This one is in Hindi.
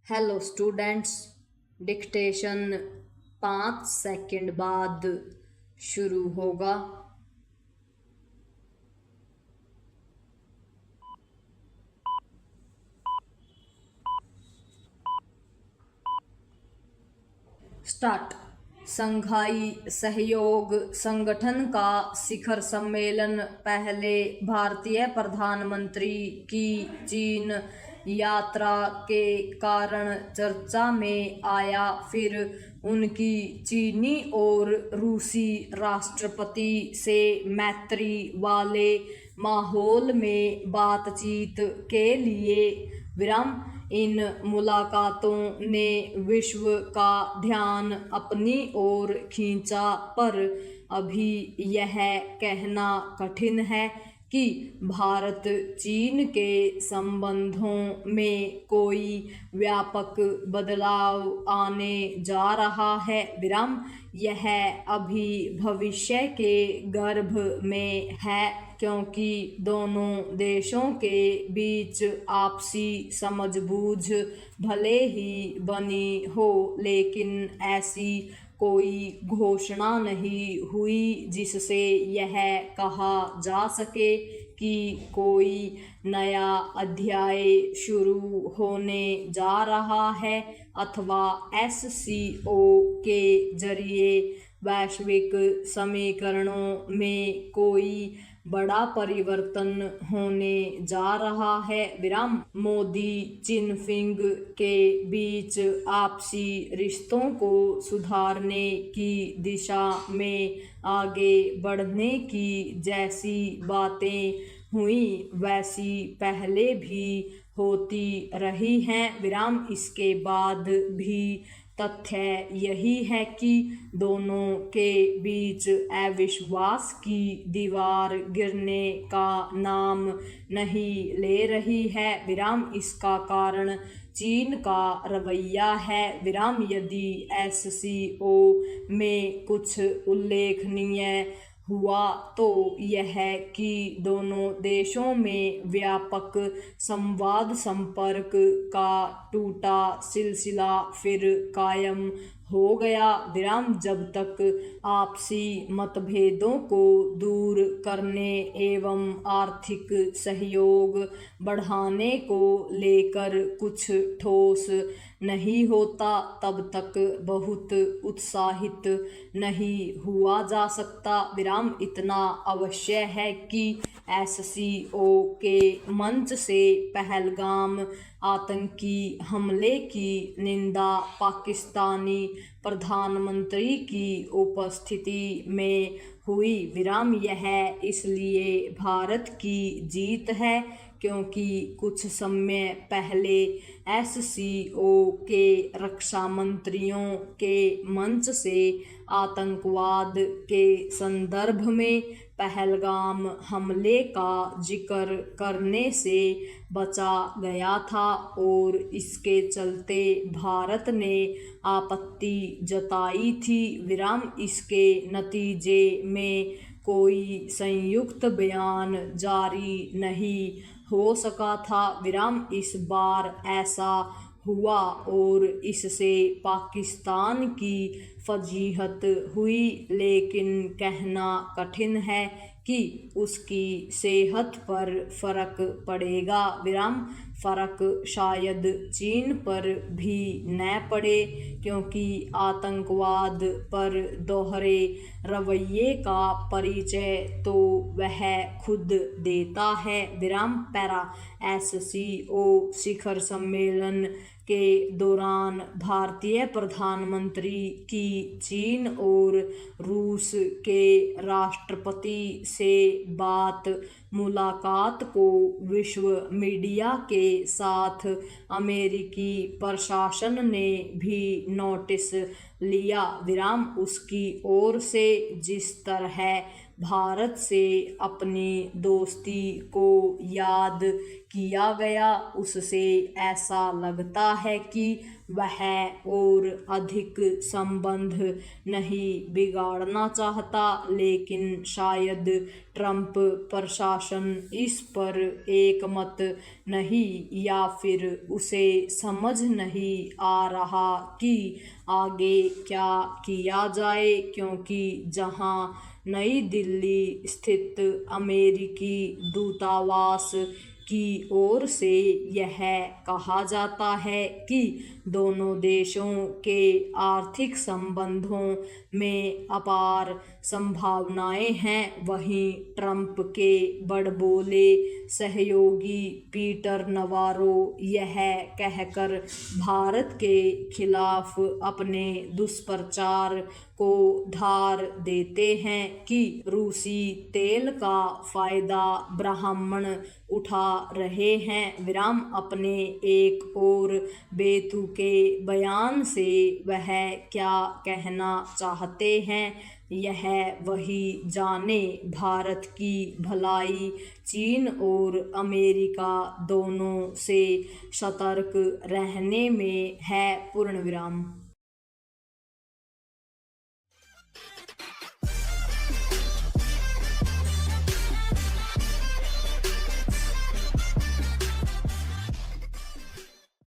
Hello students. डिक्टेशन 5 सेकंड बाद शुरू होगा। स्टार्ट। संघाई सहयोग संगठन का शिखर सम्मेलन पहले भारतीय प्रधानमंत्री की चीन यात्रा के कारण चर्चा में आया। फिर उनकी चीनी और रूसी राष्ट्रपति से मैत्री वाले माहौल में बातचीत के लिए विराम। इन मुलाकातों ने विश्व का ध्यान अपनी ओर खींचा, पर अभी यह कहना कठिन है कि भारत चीन के संबंधों में कोई व्यापक बदलाव आने जा रहा है विराम। यह अभी भविष्य के गर्भ में है, क्योंकि दोनों देशों के बीच आपसी समझबूझ भले ही बनी हो, लेकिन ऐसी कोई घोषणा नहीं हुई जिससे यह कहा जा सके कि कोई नया अध्याय शुरू होने जा रहा है, अथवा SCO के जरिए वैश्विक समीकरणों में कोई बड़ा परिवर्तन होने जा रहा है विराम। मोदी चिनफिंग के बीच आपसी रिश्तों को सुधारने की दिशा में आगे बढ़ने की जैसी बातें हुई वैसी पहले भी होती रही हैं विराम। इसके बाद भी तथ्य यही है कि दोनों के बीच अविश्वास की दीवार गिरने का नाम नहीं ले रही है विराम। इसका कारण चीन का रवैया है विराम। यदि SCO में कुछ उल्लेखनीय हुआ तो यह कि दोनों देशों में व्यापक संवाद संपर्क का टूटा सिलसिला फिर कायम हो गया विराम। जब तक आपसी मतभेदों को दूर करने एवं आर्थिक सहयोग बढ़ाने को लेकर कुछ ठोस नहीं होता, तब तक बहुत उत्साहित नहीं हुआ जा सकता विराम। इतना अवश्य है कि SCO के मंच से पहलगाम आतंकी हमले की निंदा पाकिस्तानी प्रधानमंत्री की उपस्थिति में हुई विराम। यह इसलिए भारत की जीत है क्योंकि कुछ समय पहले SCO के रक्षा मंत्रियों के मंच से आतंकवाद के संदर्भ में पहलगाम हमले का जिक्र करने से बचा गया था, और इसके चलते भारत ने आपत्ति जताई थी विराम। इसके नतीजे में कोई संयुक्त बयान जारी नहीं हो सका था विराम। इस बार ऐसा हुआ और इससे पाकिस्तान की फजीहत हुई, लेकिन कहना कठिन है कि उसकी सेहत पर फर्क पड़ेगा विराम। फर्क शायद चीन पर भी न पड़े, क्योंकि आतंकवाद पर दोहरे रवैये का परिचय तो वह खुद देता है विराम। पैरा SCO शिखर सम्मेलन के दौरान भारतीय प्रधानमंत्री की चीन और रूस के राष्ट्रपति से मुलाकात को विश्व मीडिया के साथ अमेरिकी प्रशासन ने भी नोटिस लिया विराम। उसकी ओर से जिस तरह भारत से अपनी दोस्ती को याद किया गया, उससे ऐसा लगता है कि वह और अधिक संबंध नहीं बिगाड़ना चाहता, लेकिन शायद ट्रंप प्रशासन इस पर एकमत नहीं, या फिर उसे समझ नहीं आ रहा कि आगे क्या किया जाए, क्योंकि जहां नई दिल्ली स्थित अमेरिकी दूतावास की ओर से यह कहा जाता है कि दोनों देशों के आर्थिक संबंधों में अपार संभावनाएं हैं, वहीं ट्रंप के बड़बोले सहयोगी पीटर नवारो यह कहकर भारत के खिलाफ अपने दुष्प्रचार को धार देते हैं कि रूसी तेल का फायदा ब्राह्मण उठा रहे हैं। विराम अपने एक और बेतुके बयान से वह क्या कहना चाहते हैं, यह वही जाने। भारत की भलाई चीन और अमेरिका दोनों से सतर्क रहने में है। पूर्ण विराम।